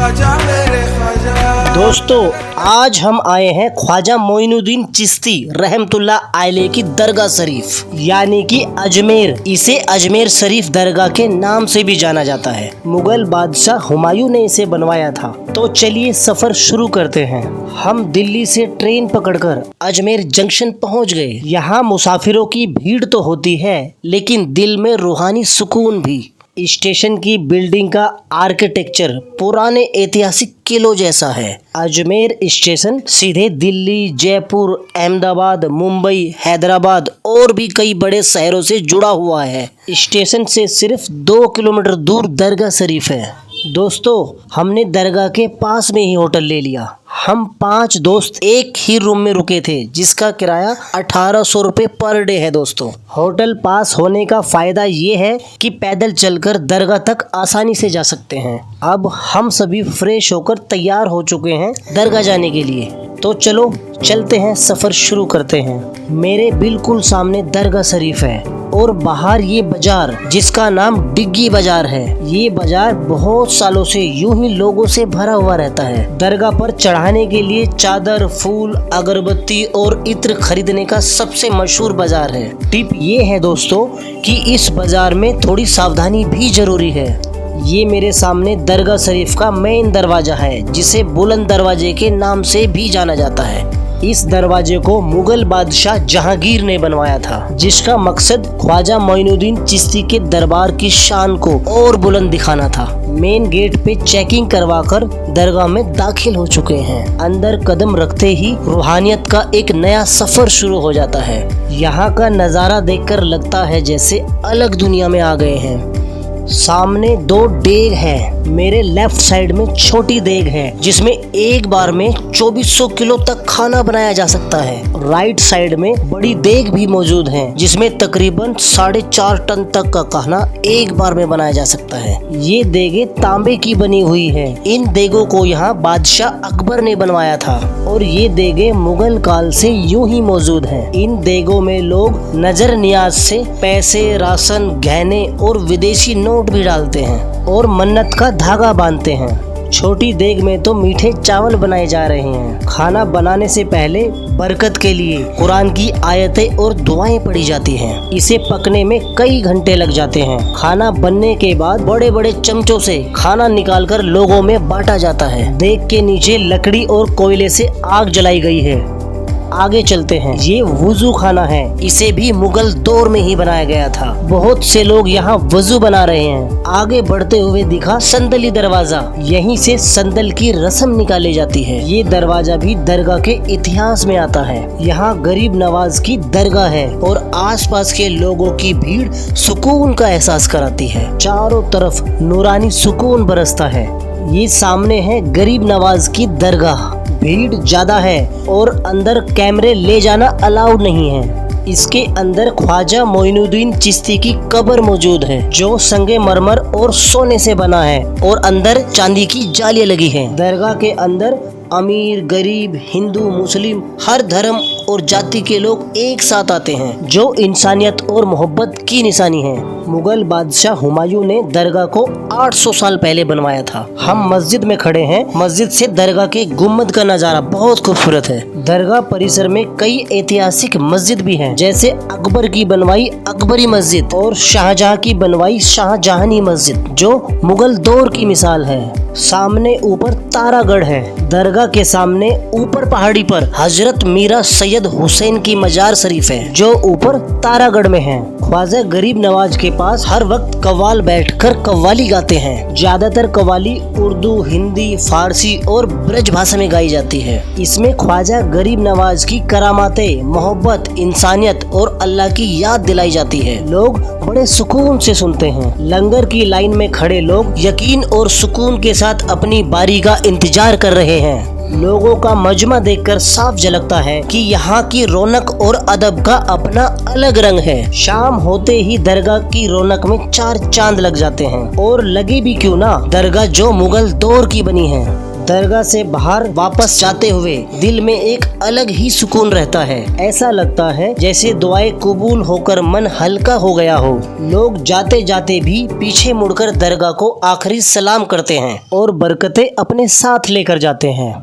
ख्वाजा मेरे ख्वाजा। दोस्तों, आज हम आए हैं ख्वाजा मोइनुद्दीन चिश्ती रहमतुल्लाह अलैह की दरगाह शरीफ यानी कि अजमेर। इसे अजमेर शरीफ दरगाह के नाम से भी जाना जाता है। मुगल बादशाह हुमायूं ने इसे बनवाया था। तो चलिए सफर शुरू करते हैं। हम दिल्ली से ट्रेन पकड़कर अजमेर जंक्शन पहुंच गए। यहाँ मुसाफिरों की भीड़ तो होती है, लेकिन दिल में रूहानी सुकून भी। स्टेशन की बिल्डिंग का आर्किटेक्चर पुराने ऐतिहासिक किलों जैसा है। अजमेर स्टेशन सीधे दिल्ली, जयपुर, अहमदाबाद, मुंबई, हैदराबाद और भी कई बड़े शहरों से जुड़ा हुआ है। स्टेशन से सिर्फ 2 किलोमीटर दूर दरगाह शरीफ है। दोस्तों, हमने दरगाह के पास में ही होटल ले लिया। हम 5 दोस्त एक ही रूम में रुके थे, जिसका किराया 1800 रुपये पर डे है। दोस्तों, होटल पास होने का फायदा ये है कि पैदल चलकर दरगाह तक आसानी से जा सकते हैं। अब हम सभी फ्रेश होकर तैयार हो चुके हैं दरगाह जाने के लिए। तो चलो चलते हैं, सफर शुरू करते हैं। मेरे बिल्कुल सामने दरगाह शरीफ है और बाहर ये बाजार जिसका नाम डिग्गी बाजार है। ये बाजार बहुत सालों से यूं ही लोगों से भरा हुआ रहता है। दरगाह पर चढ़ाने के लिए चादर, फूल, अगरबत्ती और इत्र खरीदने का सबसे मशहूर बाजार है। टिप ये है दोस्तों कि इस बाजार में थोड़ी सावधानी भी जरूरी है। ये मेरे सामने दरगाह शरीफ का मेन दरवाजा है, जिसे बुलंद दरवाजे के नाम से भी जाना जाता है। इस दरवाजे को मुगल बादशाह जहांगीर ने बनवाया था, जिसका मकसद ख्वाजा मोइनुद्दीन चिश्ती के दरबार की शान को और बुलंद दिखाना था। मेन गेट पे चेकिंग करवाकर दरगाह में दाखिल हो चुके हैं। अंदर कदम रखते ही रूहानियत का एक नया सफर शुरू हो जाता है। यहाँ का नज़ारा देखकर लगता है जैसे अलग दुनिया में आ गए हैं। सामने 2 देग है। मेरे लेफ्ट साइड में छोटी देग है, जिसमें एक बार में 2400 किलो तक खाना बनाया जा सकता है। राइट साइड में बड़ी देग भी मौजूद है, जिसमें तकरीबन 4.5 टन तक का खाना एक बार में बनाया जा सकता है। ये देगे तांबे की बनी हुई है। इन देगों को यहाँ बादशाह अकबर ने बनवाया था और ये देगे मुगल काल से यूं ही मौजूद है। इन देगों में लोग नजर नियाज से पैसे, राशन, गहने और विदेशी नोट भी डालते हैं और मन्नत का धागा बांधते हैं। छोटी देग में तो मीठे चावल बनाए जा रहे हैं। खाना बनाने से पहले बरकत के लिए कुरान की आयतें और दुआएं पढ़ी जाती हैं। इसे पकने में कई घंटे लग जाते हैं। खाना बनने के बाद बड़े बड़े चमचों से खाना निकालकर लोगों में बांटा जाता है। देग के नीचे लकड़ी और कोयले से आग जलाई गई है। आगे चलते हैं। ये वुजू खाना है। इसे भी मुगल दौर में ही बनाया गया था। बहुत से लोग यहाँ वजू बना रहे हैं। आगे बढ़ते हुए दिखा संदली दरवाजा। यहीं से संदल की रस्म निकाली जाती है। ये दरवाजा भी दरगाह के इतिहास में आता है। यहाँ गरीब नवाज की दरगाह है और आसपास के लोगों की भीड़ सुकून का एहसास कराती है। चारों तरफ नूरानी सुकून बरसता है। ये सामने है गरीब नवाज की दरगाह। भीड़ ज्यादा है और अंदर कैमरे ले जाना अलाउड नहीं है। इसके अंदर ख्वाजा मोइनुद्दीन चिश्ती की कब्र मौजूद है, जो संगे मरमर और सोने से बना है और अंदर चांदी की जालियां लगी हैं। दरगाह के अंदर अमीर, गरीब, हिंदू, मुस्लिम, हर धर्म और जाति के लोग एक साथ आते हैं, जो इंसानियत और मोहब्बत की निशानी है। मुगल बादशाह हुमायूं ने दरगाह को 800 साल पहले बनवाया था। हम मस्जिद में खड़े हैं। मस्जिद से दरगाह के गुम्बद का नजारा बहुत खूबसूरत है। दरगाह परिसर में कई ऐतिहासिक मस्जिद भी हैं, जैसे अकबर की बनवाई अकबरी मस्जिद और शाहजहां की बनवाई शाहजहानी मस्जिद, जो मुगल दौर की मिसाल है। सामने ऊपर तारागढ़ है। दरगाह के सामने ऊपर पहाड़ी पर हजरत मीरा सैयद हुसैन की मजार शरीफ है, जो ऊपर तारागढ़ में है। ख्वाजा गरीब नवाज के पास हर वक्त कव्वाल बैठकर कव्वाली गाते हैं। ज्यादातर कव्वाली उर्दू, हिंदी, फारसी और ब्रज भाषा में गाई जाती है। इसमें ख्वाजा गरीब नवाज की करामातें, मोहब्बत, इंसानियत और अल्लाह की याद दिलाई जाती है। लोग बड़े सुकून से सुनते हैं। लंगर की लाइन में खड़े लोग यकीन और सुकून के साथ अपनी बारी का इंतजार कर रहे हैं। लोगों का मजमा देखकर साफ झलकता है कि यहाँ की रौनक और अदब का अपना अलग रंग है। शाम होते ही दरगाह की रौनक में 4 चांद लग जाते हैं। और लगे भी क्यों ना, दरगाह जो मुगल दौर की बनी है। दरगाह से बाहर वापस जाते हुए दिल में एक अलग ही सुकून रहता है। ऐसा लगता है जैसे दुआएं कबूल होकर मन हल्का हो गया हो। लोग जाते जाते भी पीछे मुड़कर दरगाह को आखिरी सलाम करते हैं और बरकतें अपने साथ लेकर जाते हैं।